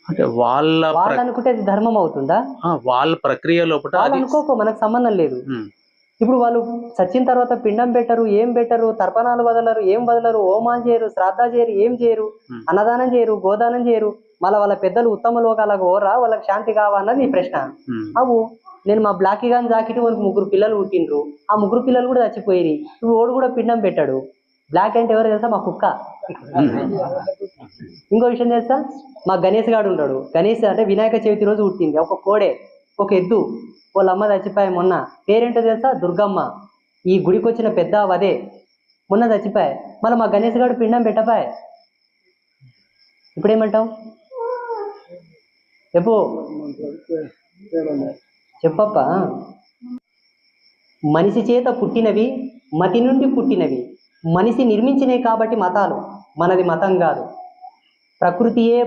అంటే వాళ్ళు అనుకుంటే అది ధర్మం అవుతుందా? వాళ్ళ ప్రక్రియ లోపల వాళ్ళు అనుకోకు, మనకు సంబంధం లేదు. ఉమ్, ఇప్పుడు వాళ్ళు చచ్చిన తర్వాత పిండం పెట్టరు, ఏం పెట్టరు, తర్పణాలు వదలరు, ఏం వదలరు, హోమాలు చేయరు, శ్రాద్ధాలు చేయరు, ఏం చేయరు, అన్నదానం చేయరు, గోదానం చేయరు. మళ్ళీ వాళ్ళ పెద్దలు ఉత్తమ లోకాలకు ఓరా, వాళ్ళకి శాంతి కావా అన్నది నీ ప్రశ్న. అవు నేను మా బ్లాకీ గాని జాకెట్ వాళ్ళకి 3 పిల్లలు పుట్టిండ్రు, ఆ 3 పిల్లలు కూడా చచ్చిపోయి, ఇప్పుడు ఓడు కూడా పిండం పెట్టాడు. బ్లాక్ అంటే ఎవరు తెలుసా? మా కుక్క. ఇంకో విషయం తెలుసా? మా గణేష్ గాడు ఉంటాడు. గణేష్ అంటే వినాయక చవితి రోజు పుట్టింది ఒక కోడే, ఒక ఎద్దు. వాళ్ళ అమ్మ చచ్చిపోయి మొన్న. పేరేంటో తెలుసా? దుర్గమ్మ. ఈ గుడికి వచ్చిన పెద్ద అదే మొన్న చచ్చిపోయాయి. మళ్ళీ మా గణేష్ గాడు పిండం పెట్టపాయే. ఇప్పుడేమంటావు చెప్పు, చెప్పప్ప. మనిషి చేత పుట్టినవి, మతి నుండి పుట్టినవి, మనిషి నిర్మించినవి కాబట్టి మతాలు. మనది మతం కాదు. ప్రకృతియే